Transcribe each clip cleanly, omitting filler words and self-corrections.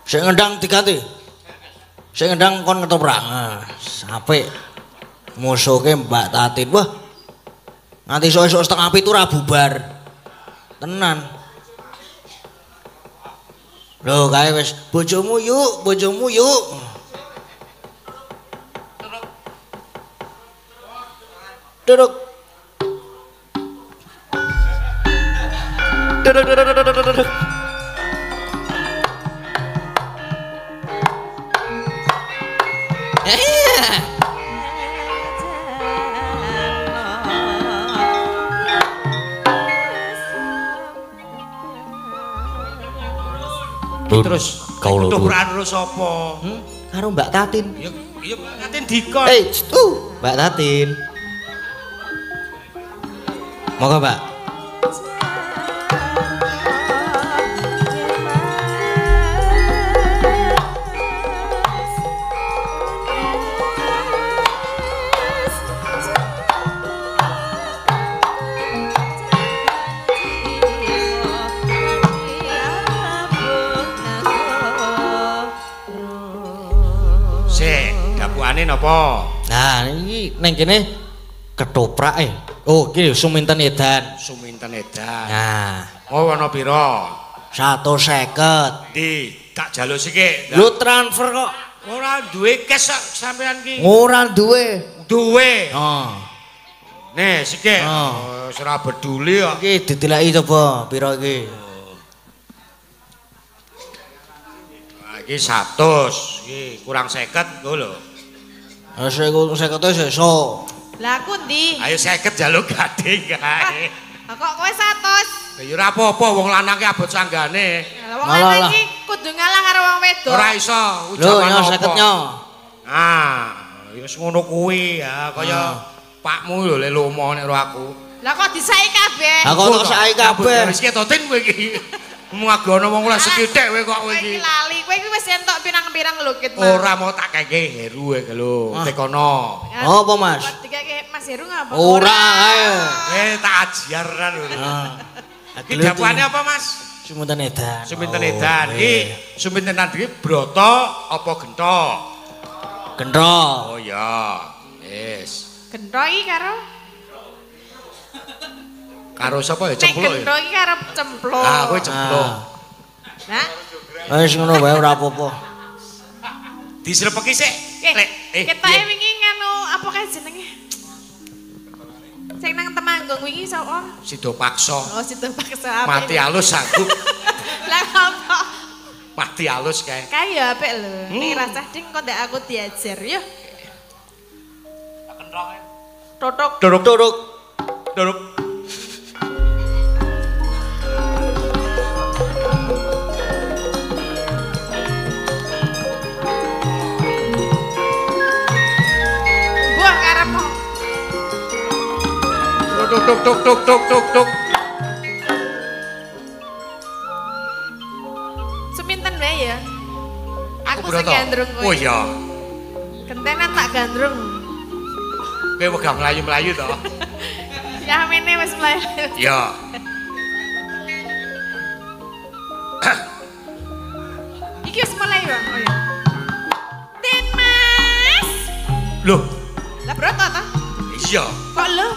Sing ngendang diganti. Sing ngendang kon ketoprak. Apik. Musuhke Mbak Tatin. Wah. Nganti esuk-esuk setengah 7 ra bubar. Tenan. Lho kae wis bojomu yuk, bojomu yuk. Duduk. Duduk. Terus kau ketoprak terus apa? Karo Mbak Tatin. Ya Mbak Tatin dikon. Mbak Tatin. Moga, Mbak. Napa? Nah, iki ning kene ketoprak Oh, iki Suminten Edan. Suminten Edan. Nah, oh ana pira? 150. Di, tak jaluk sik. Lu transfer kok. Ora duwe cash sampean ki. Ora duwe. Duwe. Oh. Nih, sik. Oh, ora peduli kok. Iki ditilaki coba pira iki? Iki 100. Iki kurang 50 lho lho. Saya sesuk. Lah aku ndi? Ayo 50 jaluk gading kae. Kok kowe 100? Ya ora apa-apa wong lanang ki abot sanggane. Lah wong lanang iki kudu ngalah karo wong wedok. Ora iso, ujaman apa? Lho, 50-nya. Ya wis ngono kuwi ya, kaya pakmu lho le lomo nek karo aku. Lah kok disai kabeh? Lah kok disai kabeh? Wis ketotin kowe iki. Muagono wong ora sekithik kowe kok kowe iki. Kowe iki lali, kowe iki wis entuk pirang-pirang lho Kit. Ora mau tak keke Heru kowe lho, tekono. Apa Mas? Dikeke Mas Heru ngapa? Ora ae. Tak ajaran lho. Iki dapuane apa Mas? Suminten Edan. Suminten Edan. Iki Suminten Edan iki broto apa gento? Gento. Oh ya. Wis. Gento iki karo sapa ya cempluk ya? Nek gento iki karo cempluk. Ah, kowe cempluk. Nah. Wis ngono wae ora apa-apa. Disrepeki sik. Ketoke wingi nganu apa kae jenenge? Sing nang Temanggung wingi sapa? Sido Paksa. Oh, Sido Paksa. Mati alus aku. Lah apa? Mati alus kae. Kae ya apik lho. Nek rasah ding kok ndek aku diajar yo. Totok. Dorok. Tuk. Suminten wae ya. Aku sing gandrung kowe. Oh iya. Gentenan tak gandrung. Kowe wegah mlayu-mlayu to? Ya mene wis mlayu. Iya. Iki wis mulai ya. Oh iya. Ten Mas. Loh, lah broto ta? iya. Kok lho?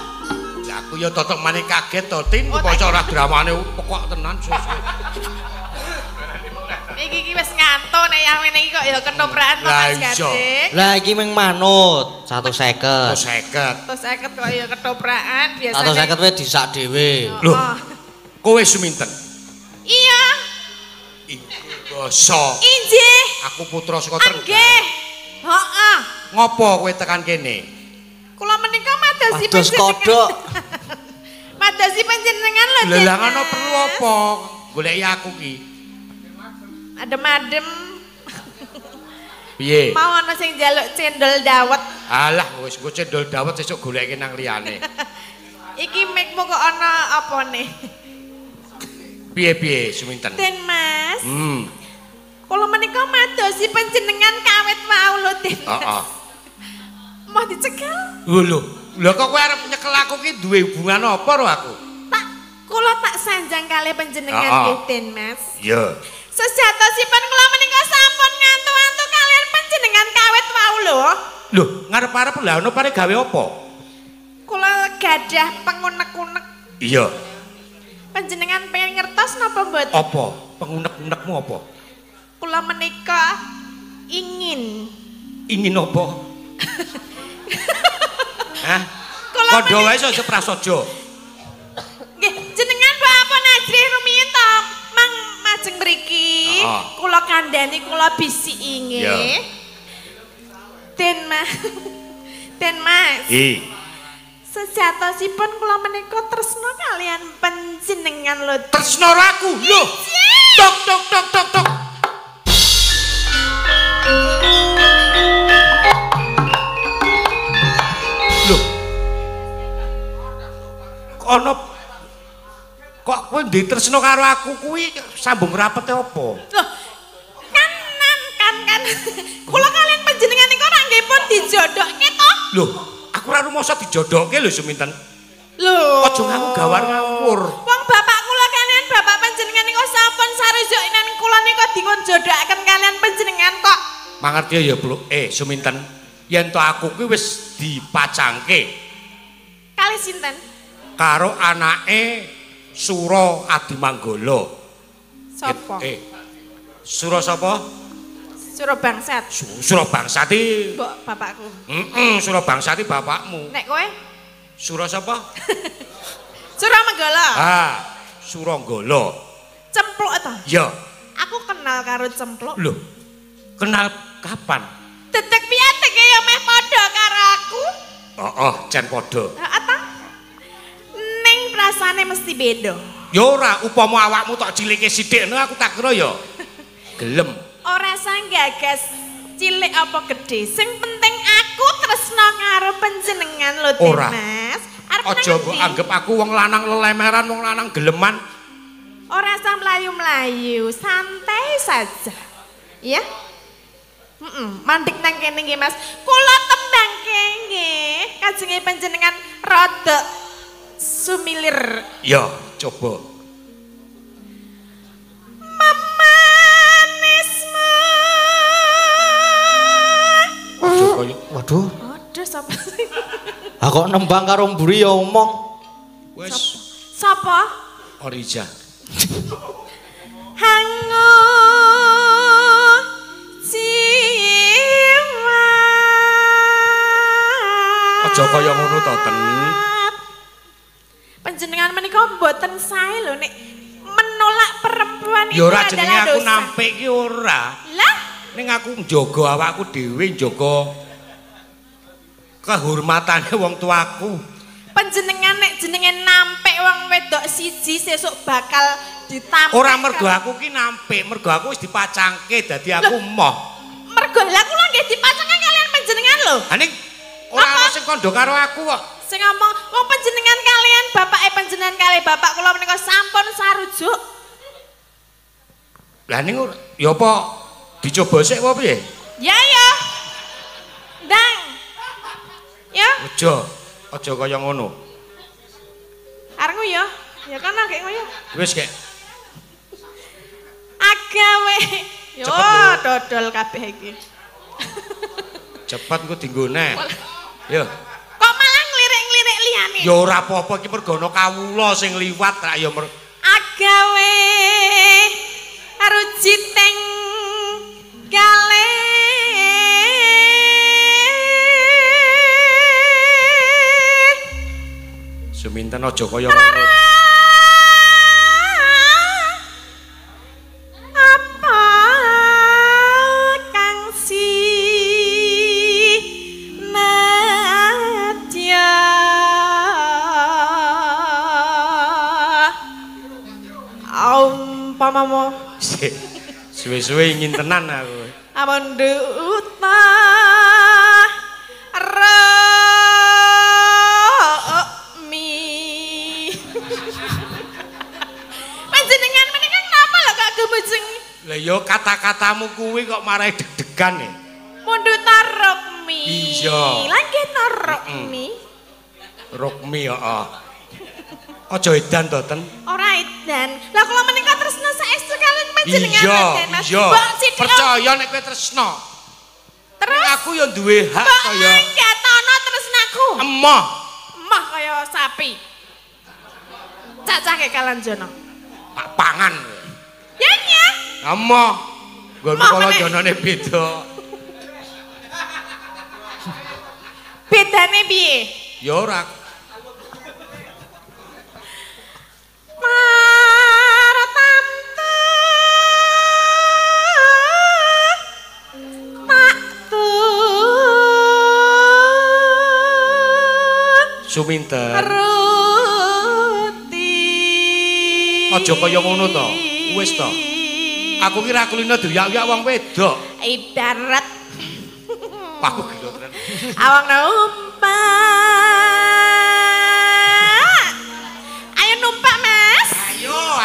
Aku ya totok maneh kaget to, Tin, baca ora dramane pokok tenan sesuk. Iki wis ngantuk nek yamene iki kok ya ketoprakan to Mas Gading. Lah iki meng manut 150. 150. 150 kok ya ketoprakan biasane. 150 wae disak dhewe. Lho. Kowe Suminten. Iya. Basa. Injih. Aku putra saka Trenggalek. Nggih. Heeh. Ngopo kowe tekan kene? Kula menika madosi Pados kodhok. Madosi panjenengan lho. Lah ngono perlu apa? Goleki aku ki. Adem-adem. Piye? Mau ana sing njaluk cendol dawet. Alah wis engko cendol dawet sesuk goleki nang liyane. Iki mikmu kok ana apane? Piye Suminten? Den Mas. Kula menika madosi panjenengan kawit wau lho Den. Heeh. Mau dicekel? Lho kok kowe arep nyekel aku ki duwe hubungan apa karo aku? Kula tak sanjang kalih panjenengan nggih Den Mas. Iya. Sejatosipun kula menika ngarep-arep lha ono pare gawe apa? Kula gadah pengunek-unek. Iya. Panjenengan pengen ngertos napa mboten? Apa? Pengunek-unekmu apa? Kula menika ingin apa? Hah? Kula Kandha wae aja prasaja. Nggih, jenengan Bapak Najrih rumiyin to, Mang majeng mriki. Kula kandhani kula bisi inggih. Ya. Den Mas. I. Sejatosipun kula menika tresna kalian panjenengan lho. Tresna aku. Lho. Tok tok tok tok tok. Lho. Ana kok kowe ditresna karo aku kuwi sambung rapete apa? Loh. Kan. Kula kalian panjenengan niku ora nggih pun dijodohke to? Lho, aku ora rumasa dijodohke lho seminten. Lho. Aja ngaku gawar ngawur. Wong bapak kula kalian bapak panjenengan niku sampun sarujuken kula niku dikon jodohaken kalian panjenengan kok. Mangerti ya, Bluk. Suminten, yen to aku kuwi wis dipacangke. Kali sinten? Karo anake Sura Adimanggala. Sapa? Sura sapa? Sura Bangsat. Sura Bangsat iki Mbok bapakku. Sura Bangsat iki bapakmu. Nek kowe? Sura sapa? Sura Menggala. Sura Nggala. Cempluk to? Ya. Aku kenal karo Cempluk. Lho. Kenal kapan? Detek piateke ya meh padha karo aku. Jan padha. Heeh ta? Ning rasane mesti beda. Ya ora, upama awakmu tok cilike sithik aku tak kira ya gelem. Ora sanggagas cilik apa gede. Sing penting aku tresna karo panjenengan lho, Mas. Aja mbok anggap aku wong lanang lelemeran, wong lanang geleman. Ora usah mlayu-mlayu, santai saja. Ya? Mandek nang kene nggih, Mas. Kula tembangke nggih. Kajenge panjenengan rada sumilir. Ya, coba. Memanismu. Waduh. Waduh, sapa sih? Kok nembang karo mburi ya omong. Wes. Sapa? Orija. Hangu jiwa. Aja kaya ngono to, Ten. Panjenengan menika mboten sae lho nek menolak perempuan Ya ora jenenge adalah aku dosa. nampik ki ora. Lah, Ning aku njaga awakku dhewe, njaga kehormatane wong tuaku. panjenengan nek jenenge nampik wong wedok siji sesuk bakal ditampik. Ora mergo aku ki nampik, mergo aku wis dipacangke dadi aku moh. Mergo lah kula nggih dipacangke kalian panjenengan lho. Ha ning ora ana sing kandha karo aku kok. Sing ngomong wong panjenengan kalian bapake panjenengan kali bapak kula menika sampun sarujuk. Lah ning ya apa dicoba sik apa piye? Ya. Ndang. Ya, Aja kaya ngono. arengku ya. Ya kan gek ngoyo. Wis kek. Agawe. Yo, Cepet lho. dodol kabeh iki. Cepet engko dinggone. Yo. Kok malah nglirik-nglirik liyane? Ya ora apa-apa iki mergo ana kawula sing liwat ra ya Agawe rujiting kalih seminten aja kaya ngono. apa kang si nadya umpamamo Suwe-suwe ingin tenan aku. amonduta mi panjenengan menika kenapa lho kok gemujeng Lah ya kata-katamu kuwi kok marai deg-degan ya. munduta rokmi Iya. lagi rokmi Rukmi heeh. Aja edan to, Ten. ora edan lah kula menika tresna saestu kalian panjenengan Iya, Mas. iya. Mbok sithik Percaya nek kowe tresna. Terus aku ya duwe hak kaya. Enggak tono terus naku. Emoh. Emah kaya sapi. Cacah ke Kalanjono. Tak pangan. Ya ya. Emoh. Nggon Kalanjonone beda. Bedane piye? Ya ora. Maratamtu Maktu Suminten. Ruti Aja kaya ngono to. Wis to. Aku kira kulino diyak-yak wong wedok. Ibarat Aku gila tenan. awang numpak. Ayo numpak, Mas.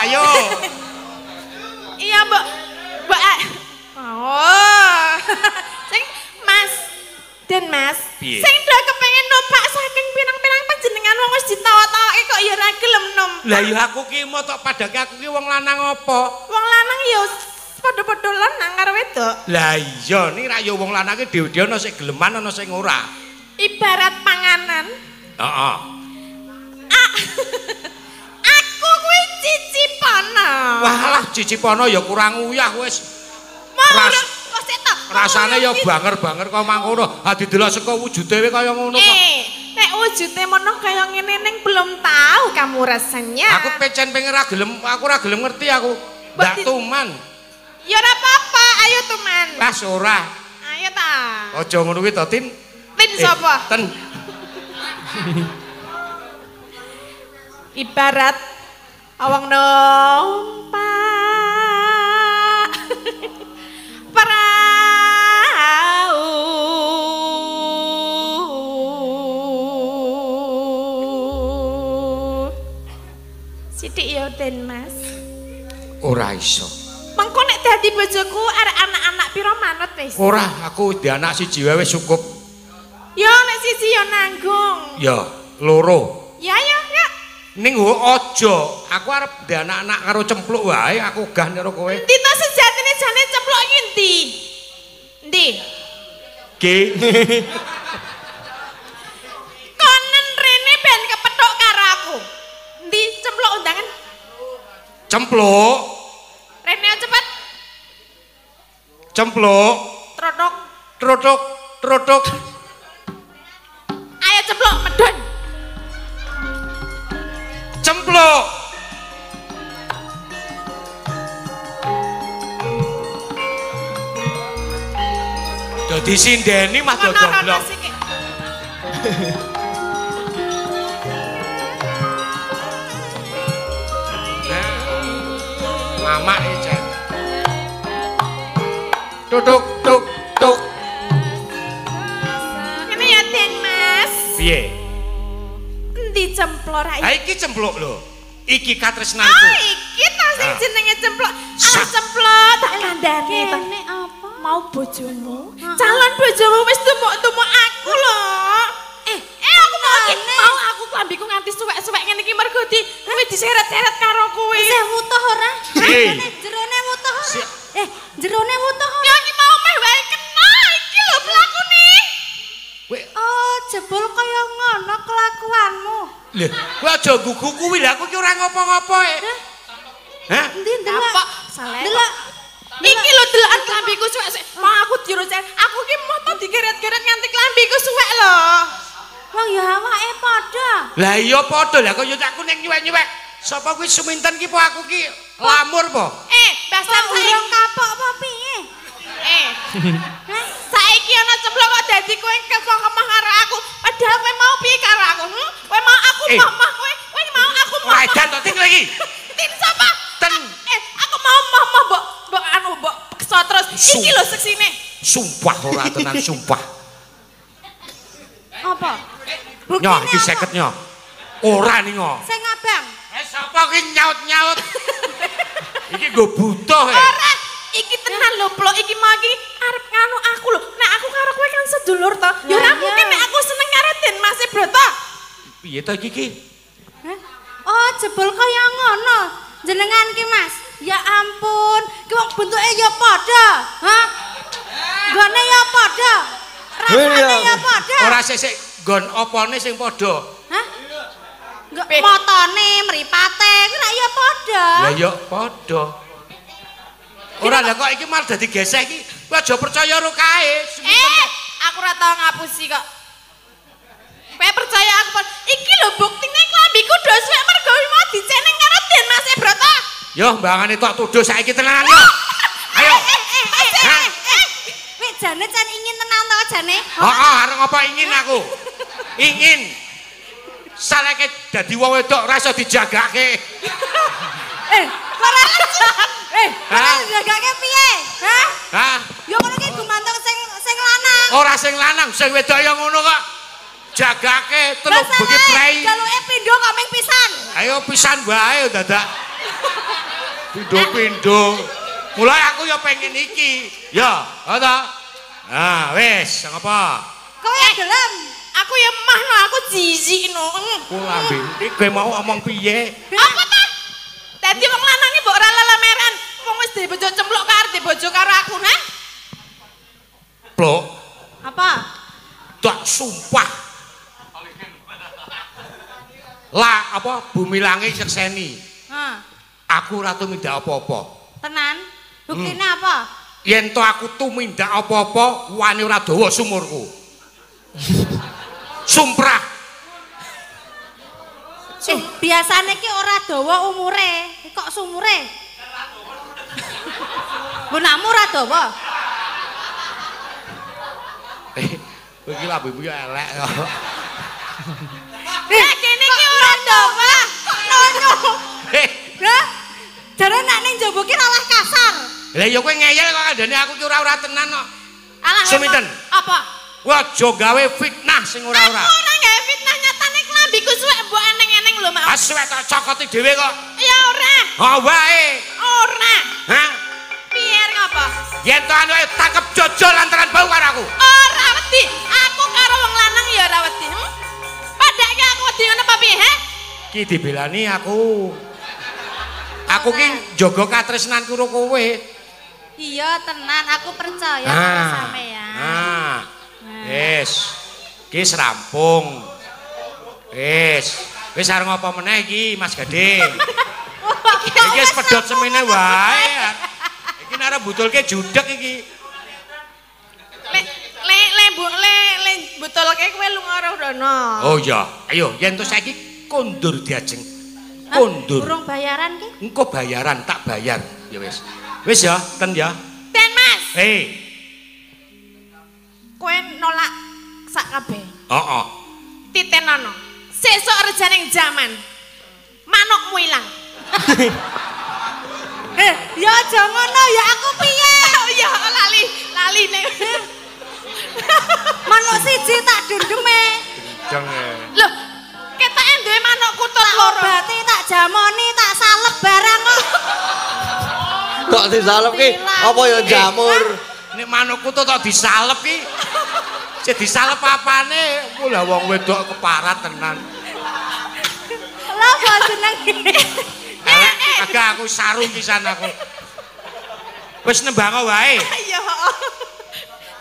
Ayo. Iya, Mbok. Mbok. Oh. Sing Mas. Den Mas. Piye? Sing do kepengin numpak saking pirang-pirang panjenengan wong wis ditawa-tawake kok ya ora gelem numpak. Lah ya aku ki mau tok padake aku ki wong lanang apa? Wong lanang ya padha-padha lanang karo wedok. Lah iya ning ra ya wong lanang ki dhewe-dhewe ana sing geleman ana sing ora. Ibarat panganan. Heeh. Aku kuwi cicipono. Walah cicipono ya kurang uyah wis. Rasane ya banger-banger kok mangkono. Ha didelok saka wujude wae kaya ngono kok. Nek wujude mono kaya ngene ning belum tahu kamu rasanya. Aku pecen pengen ra gelem, aku ora gelem ngerti aku. Ndak tuman. Ya ora apa-apa, ayo tuman. Las ora. Ayo ta. Aja ngono kuwi to, Tin. Tin sapa? Ten. Ibarat awang numpak perahu sithik ya Den Mas. Ora iso. Mengko nek dadi bojoku arek anak-anak pira manut wis. Ora, aku di anak siji wae wis cukup. Ya nek siji ya nanggung. Ya, loro. Ya ya ya. Ning aja, aku arep di anak-anak karo cempluk wae, aku gah karo kowe. Endi to sejatine jane cemplok iki endi? Endi? Ki. Konen rene ben kepethuk karo aku. Endi cemplok undangan? Cempluk. Rene cepet. Cempluk. Trotok. Trotok, trotok. Ayo cemplok medun. Cempluk. Dadi sindeni mah do goblok. Mama ecen. Tutuk tuk tuk. Ngene ya Den Mas. Piye? Endi cemplok ra Ha iki cempluk lho. Iki katresnanku. Oh, iki ta sing jenenge cemplok. Ah cemplok tak kandhane to. Kene apa? Mau bojomu? Calon bojomu wis tumuk-tumuk aku lho. Aku mau aku klambiku nganti suwek-suwek ngene iki mergo kuwi diseret-seret karo kuwi. Isih wutuh ora? Hei. Jerone wutuh ora? Jerone wutuh ora? Ya iki mau meh wae kena iki lho pelakune. Oh, jebul kaya ngono kelakuanmu. Lho, kowe aja gugu kuwi lho, aku ki ora ngopo-ngopo e. Hah? Endi ndelok? Apa? Salah. Ndelok. Iki lho delokan klambiku suwek-suwek. Mau aku dirocek. Aku ki moto digeret-geret nganti klambiku suwek lho. Wong ya awake padha. Lah iya padha lah kaya aku ning nyuwek-nyuwek. Sapa kuwi Suminten ki po aku ki lamur po? Dasar Urung kapok apa piye? Saiki ana cemplok kok dadi kowe kemah karo aku. Padahal kowe mau piye karo aku? Kowe mau aku mah kowe mau aku mah. Edan to ting lagi. Tin sapa? Ten. Aku mau mah mbok anu mbok kesot terus. Iki lho seksine. Sumpah ora tenan sumpah. Apa? Nyoh iki 50 nyoh. Ora ningo. Sing abang. Sapa ki nyaut-nyaut? Iki nggo butuh e. Ora, iki tenan lho, Plok. Iki mau iki arep nganu aku lho. Nek aku karo kowe kan sedulur to. Ya ora mungkin nek aku seneng karo Den Mas Broto. Piye to iki? Oh, jebul kaya ngono. Jenengan ki, Mas. Ya ampun, ki wong bentuke ya padha. Hah? Gone ya padha. Rasane ya padha. Ora sik nggon opone sing padha. Hah? Motone, mripate kuwi ra ya padha. Ya ya padha. Ora lha kok iki malah dadi gesek iki. Kowe aja percaya karo kae. Aku ora tau ngapusi kok. Kowe percaya aku iki lho buktine klambiku do suwek mergo mau diceneng karo Den Mas Broto. Yo mbangane tok tuduh saiki tenanan yo. Ayo. Wek jane can ingin tenan to jane? Heeh, arep apa ingin aku? Ingin. Saleke dadi wong wedok ora iso dijagake. Ora dijagake piye? Hah? Hah? Ya ngono ki gumantung sing lanang. Ora sing lanang, sing wedok ya ngono kok. Jagake teluk beki prei. Jaluke pindho kok ming pisan. Ayo pisan wae dadak. Pindho-pindho. Mulai aku ya pengen iki. Ya, ta? Nah, wis, ngapa? Kowe gelem? Aku ya mah no, aku jijik no. Ku lambe, iki kowe mau omong piye? Apa ta? Dadi wong lanang iki mbok ora lelemeran. Wong wis duwe bojo cempluk karo di bojo karo aku, ha? Plok. Apa? Tak sumpah. Lah apa bumi langit sekseni. Hah. Aku ora tumindak apa-apa. Tenan? Buktine apa? Yen to aku tumindak apa-apa, wani ora dawa sumurku. Sumprah. Biasane ki ora dawa umure, kok sumure? Gunakmu ora dawa. Kowe iki lambemu ya elek kok. Kene iki ora dawa. Kok nonyo? Hah? Jare nek ning njaba ki malah kasar. Lah ya kowe ngeyel kok kandhane aku ki ora tenan kok. Alah. Suminten? Apa? Aja gawe fitnah sing ora-ora. Aku ora gawe fitnah, nyatane klambiku suwek mbok eneng-eneng lho, Mak. Ah suwek tak cokoti dhewe kok. Ya ora. Ha wae. Ora. Hah? Piye ngapa? Yen to anu tangkep jojol lantaran bau karo aku. Ora wedi. Aku karo wong lanang ya ora wedi. Padake aku wedi ngono apa piye, he? Ki dibelani aku. Aku ki njaga katresnanku karo kowe. Iya tenan, aku percaya karo sampean. Nah. Wis. Ki rampung. Wis arep apa meneh iki Mas Gading. Iki wis pedhot semene wae. Iki nek arep butulke judeg iki. Le butulke kowe lunga rono. Oh iya, ayo yen to saiki kondur diajeng. Kondur. Urung bayaran ki? Engko bayaran tak bayar. Ya wis. Wis ya, ten ya. Den Mas. Kowe nolak sak kabeh. Heeh. Titenono. Sesuk rejaning jaman. Manukmu ilang. Ya aja ngono ya aku piye? Oh ya lali nek. Manuk siji tak dundeme. Deng. Loh, ketake duwe manuk kutut loro. Obati tak jamoni, tak salep barang kok. Kok disalep ki? Apa ya jamur? Nek manukku to tok disalep ki. Sing disalep apane? Mula wong wedok keparat tenan. Lha apa jenenge? Agak aku sarung pisan aku. Wis nembang wae. Ya.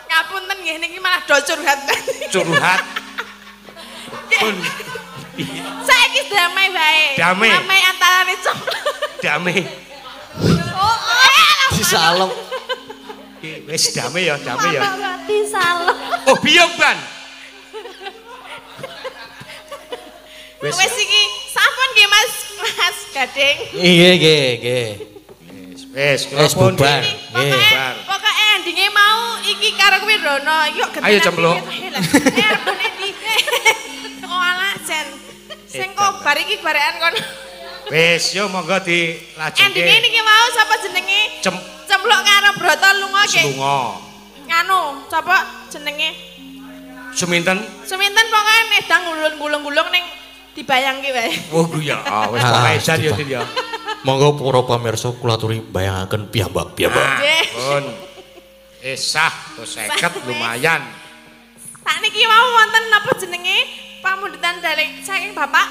Ngapunten nggih niki malah do curhat. Curhat. Pun. Saiki damai wae. Damai. Damai antarane cempluk. Damai. Oh, Disalep. Wis damai ya, damai ya. Mati salep. Oh, biyong ban. wis iki sampun nggih Mas Gading. Iya, nggih. Wis, Wis bubar. Pokoke endinge mau iki karo kowe rono. Yuk gentenan. Ayo cempluk. Arbone ndi? Oh alah Jen. Sing kobar iki barekan kono. Wis, yo monggo dilajengke. Endinge niki mau sapa jenenge? Cempluk karo Broto lunga nggih. Lunga. Nganu, sapa jenenge? Suminten? Suminten pokoke nedang gulung-gulung ning dibayangke wae. Oh ya, wis paesan ya Din ya. Monggo para pamirsa kula aturi bayangaken piyambak-piyambak. Pun. Sah to 50 lumayan. Sakniki mau wonten napa jenenge pamundutan dalek saking Bapak?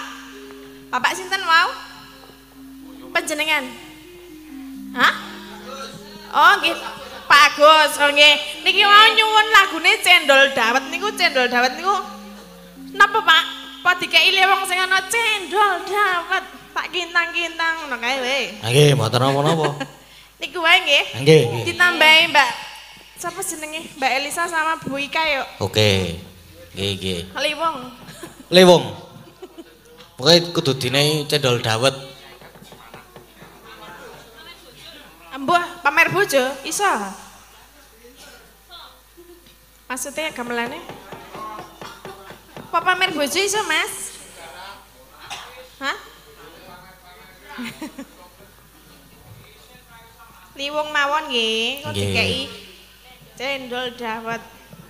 Bapak sinten wau? Panjenengan. Hah? Oh nggih. Pak Agus, nggih. Niki mau nyuwun lagune Cendol Dawet niku napa Pak? Apa dikeki wong sing ana Cendol Dawet? Tak kintang-kintang ngono kae we. Nggih, mboten napa-napa. Niku wae nggih. Nggih. Ditambahi Mbak. Sapa jenenge? Mbak Elisa sama Bu Ika yuk. Oke. Nggih. Liwung. Pokoke kudu dine Cendol Dawet. Mbah, pamer bojo iso. Maksudnya gamelane? Apa pamer bojo iso, Mas? Hah? Liwung mawon nggih, kok dikeki Cendol Dawet.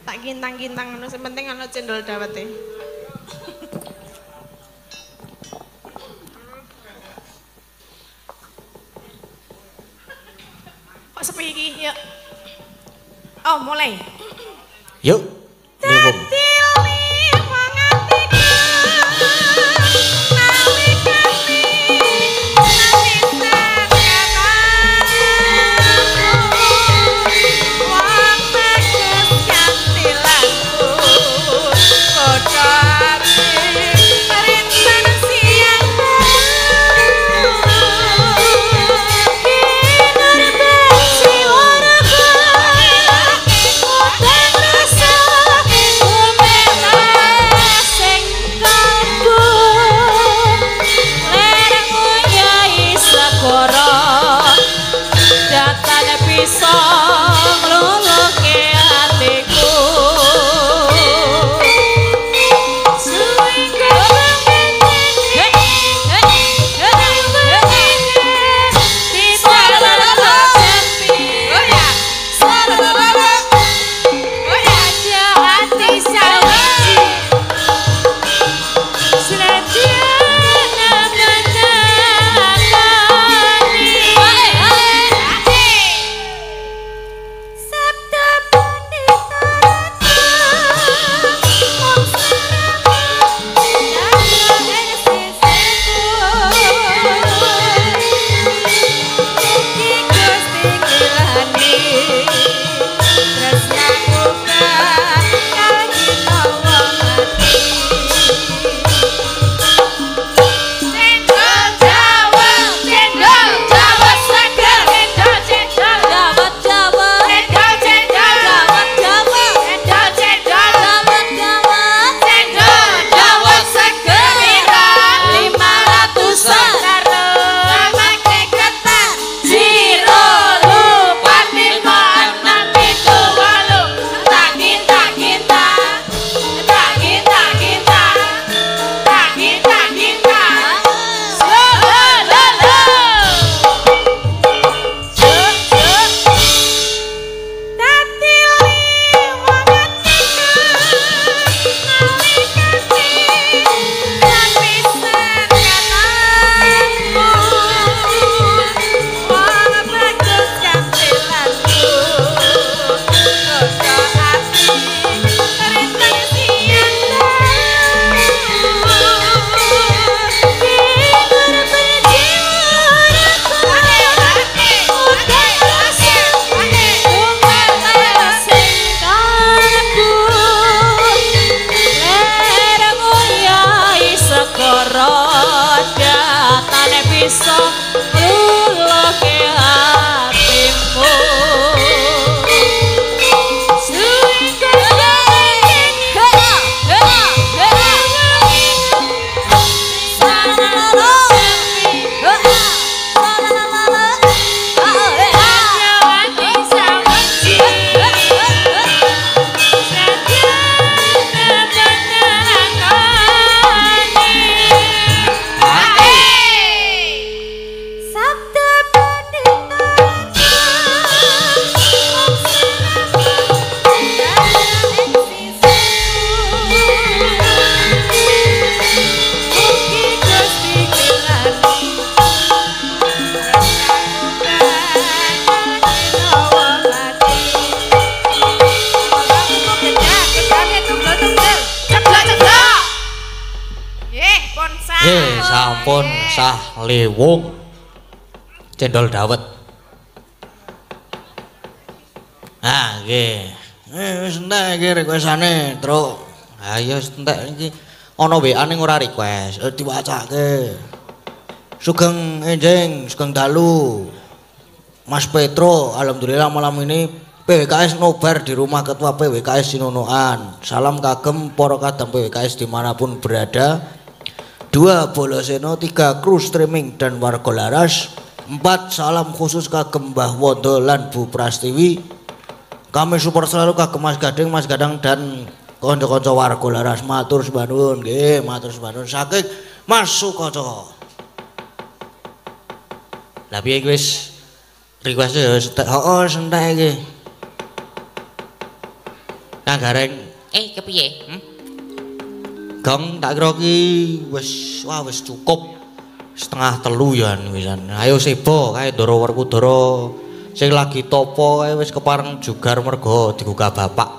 Tak kintang-kintang ngono, sing penting ana Cendol Dawete. Kok sepi iki? Yuk. Oh, mulai. Yuk. Liwung. Sampun sah Liwung Cendol Dawet. Ah, nggih. Wis entek iki requestane, Truk. Ha iya wis entek iki. Ana WA ning ora request, diwacake. Sugeng enjing, sugeng dalu. Mas Petro, alhamdulillah malam ini PWKS nobar di rumah Ketua PWKS Sinunuan. Salam kagem para kadang PWKS dimanapun berada. 2 Boloseno, 3 kru streaming dan warga laras. 4 salam khusus kagem Mbah Wondo lan Bu Prastiwi. Kami support selalu kagem Mas Gading, Mas Gadang dan kanca-kanca warga laras. Matur suwun nggih, matur suwun saking Mas Sukoco. Lah piye wis request ya heeh sentek iki. Kang Gareng, kepiye? Gang tak kira ki wis cukup. Setengah 3 ya wisan. Ayo sebo kae Ndara Werkudara. Sing lagi topo kae wis kepareng jugar mergo digugah bapak.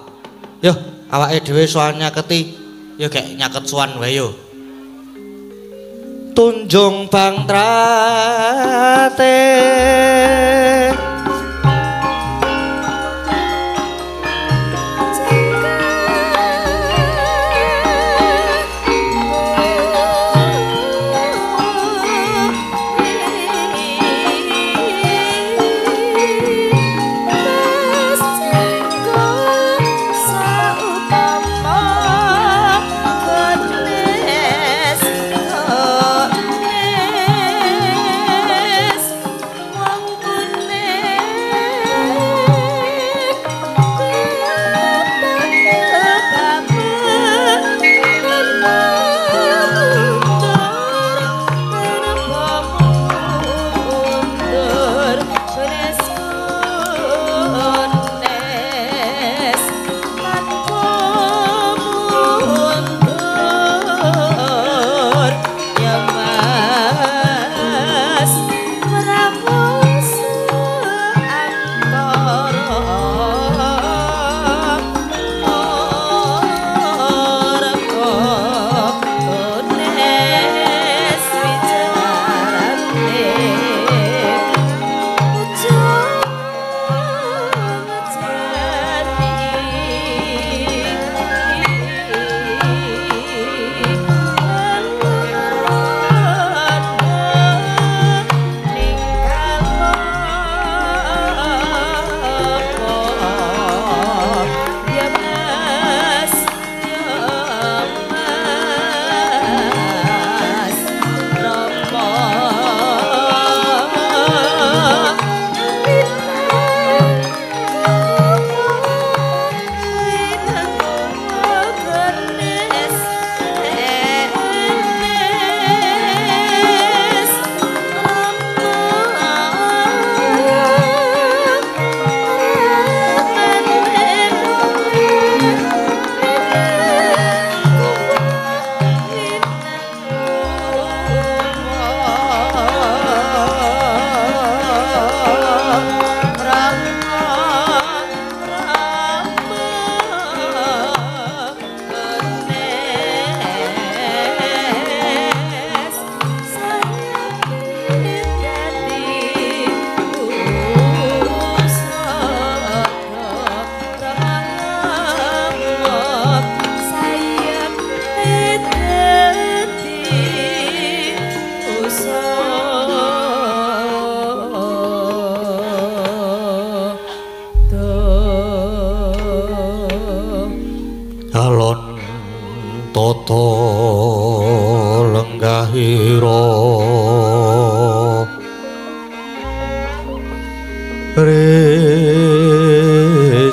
Yo, awake dhewe soal nyaketi ya gek nyaket suwan wae yo. Tunjung Bang Trate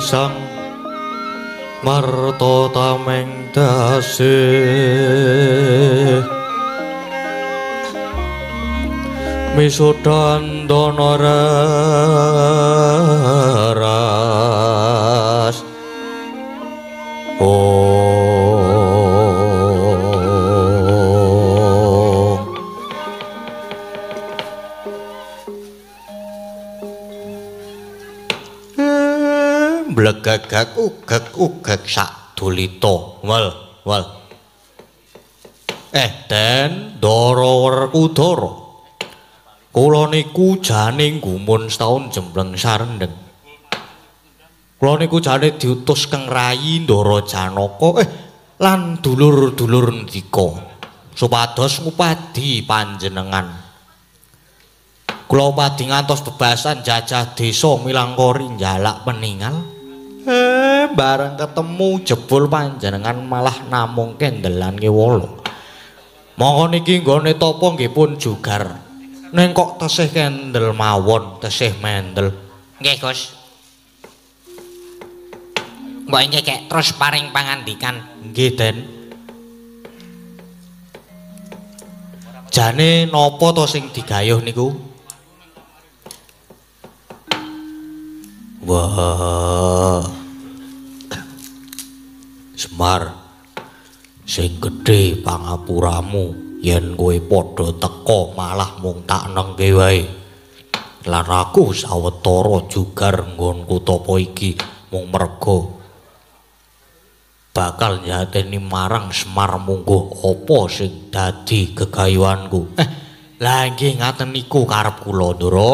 Resang marta tameng dasih misudan dono raras blegagak ugek sak dulita wal Den Ndara Werkudara kula niku jane gumun setahun jembleng sarendeng Kula niku jane diutus Kang Rayi Ndara Janaka lan dulur-dulur ndika supados ngupadi panjenengan. Kula upadi ngantos bebasan jajah desa Milangkori njalak peninggal. Bareng ketemu jebul panjenengan malah namung kendelan kewala. Monggo niki nggone tapa nggih pun jugar. Ning kok tesih kendel mawon, tesih mendel. Nggih, Gus. Mbok ngekek terus paring pangandikan. Nggih, Den. Jane napa to sing digayuh niku? Wah. Semar. Sing gedhe pangapuramu yen kowe padha teka malah mung tak nengke wae. Lan aku sawetara jugar nggonku tapa iki mung merga bakal nyateni marang Semar mungguh apa sing dadi gegayuhanku. Lah nggih ngaten niku karep kula, Ndara.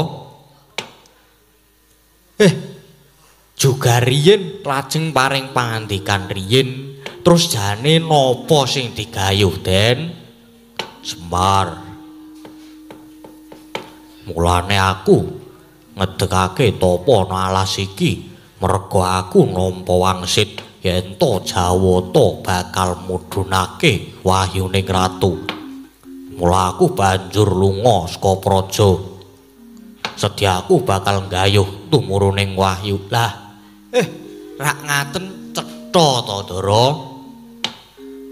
Juga riyin lajeng paring pangandikan riyin terus jane napa sing digayuh, Den? Semar. Mulane aku ngedekake tapa ana alas iki merga aku nampa wangsit yen to Jawata bakal mudhunake wahyuning ratu. Mula aku banjur lunga saka praja. Sediaku bakal nggayuh tumuruning wahyu. Lah, rak ngaten cetha to, Ndara.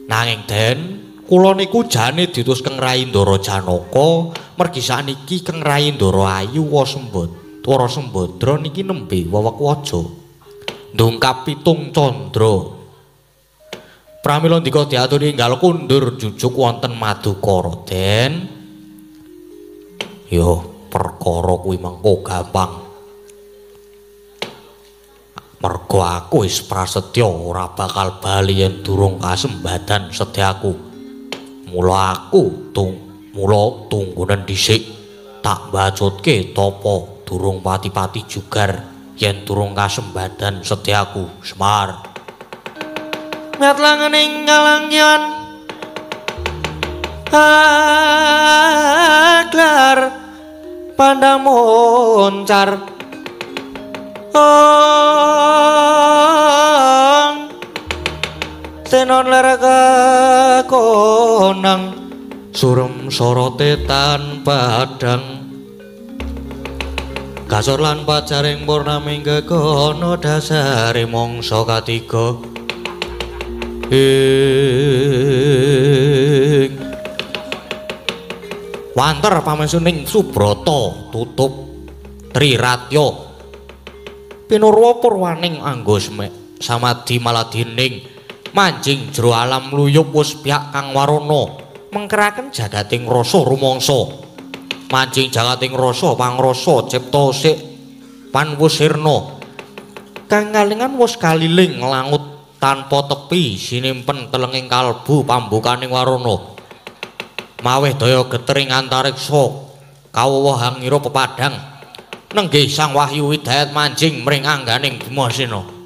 Nanging Den, kula niku jane diutus Kang Rayi Ndara Janaka, mergi sakniki Kang Rayi Ndara Ayu Wara Sembadra niki nembe wewek waja. Ndungkap 7 candra. Pramila ndika diaturi enggal kundur jujuk wonten Madukara, Den. Yo, perkara kuwi mengko gampang. Merga aku wis prasetya ora bakal bali yen durung kasembadan sedyaku. Mula aku tunggunen dhisik tak bacutke tapa durung pati-pati jugar. Yen durung kasembadan sedyaku, Semar. Miat langening ngalangyan aglar pandang moncar tenon leraka konang surem sorote tanpa adang kasur lan pacaring purnaming gegono dasare mangsa katiga wanter pamensuning Subrata tutup Triratya pinurwa purwaning anggo samadhi maladining manjing jero alam luyup wis pihak kang warana mengkeraken jagating rasa rumangsa manjing jagating rasa pangrasa cipta sik panwusirna kang ngalingan wis kaliling langut tanpa tepi sinimpen telenging kalbu pambukaning warana maweh daya getering antariksa kawuhangira pepadang nenggih Sang Wahyu Widayat manjing mring angganing Bimasena.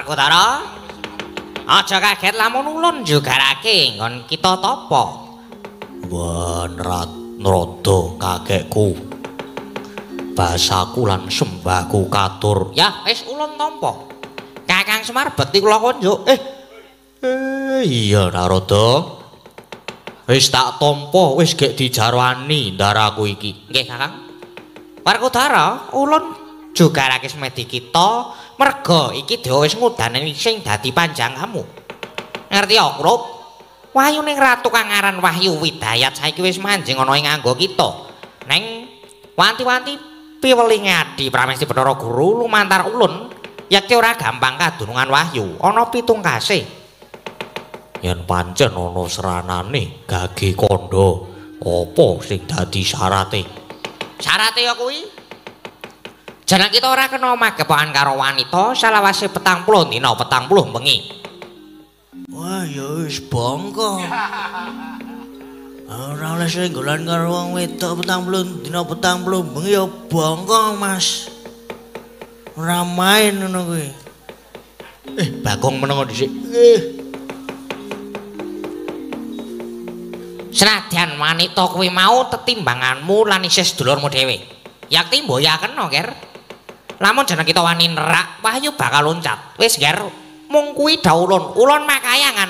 Werkudara. Aja kaget lamun ulun jugarake nggon kita tapa. Wan rada kakekku. Basaku lan sembahku katur. Ya, wis ulun tampa. Kakang Semar bekti kula konjuk. Iya Narada. Wis tak tampa, wis gek dijarwani ndaraku iki. Nggih, Kakang. Werkudara, ulun jugarake semedi kita merga iki dewa wis ngudani sing dadi panjangamu. Ngerti ya, Krup? Wahyuning ratu kang aran Wahyu Widayat saiki wis manjing ana ing nganggo kita. Neng wanti-wanti piwelinge Adi Pramesti Bathara Guru lumantar ulun yakti ora gampang kadunungan Wahyu, ana pitungkase. Yen pancen ana seranane Gage Kandha, apa sing dadi syarate? Syarate ya kuwi jeneng kita ora kena magepokan karo wanita salawase 40 dina 40 bengi. Wah, ya wis bongko. Ora oleh senggolan karo wong wedok 40 dina 40 bengi ya bongko, Mas. Ora main ngono kuwi. Bagong menengo dhisik. Senadyan wanita kuwi mau tetimbanganmu lan isih sedulurmu dhewe. Yakti mboya kena, Ger. Lamun jeneng kita wani nerak, Wahyu bakal loncat. Wis, Ger. Mung kuwi dawuh ulun makayangan.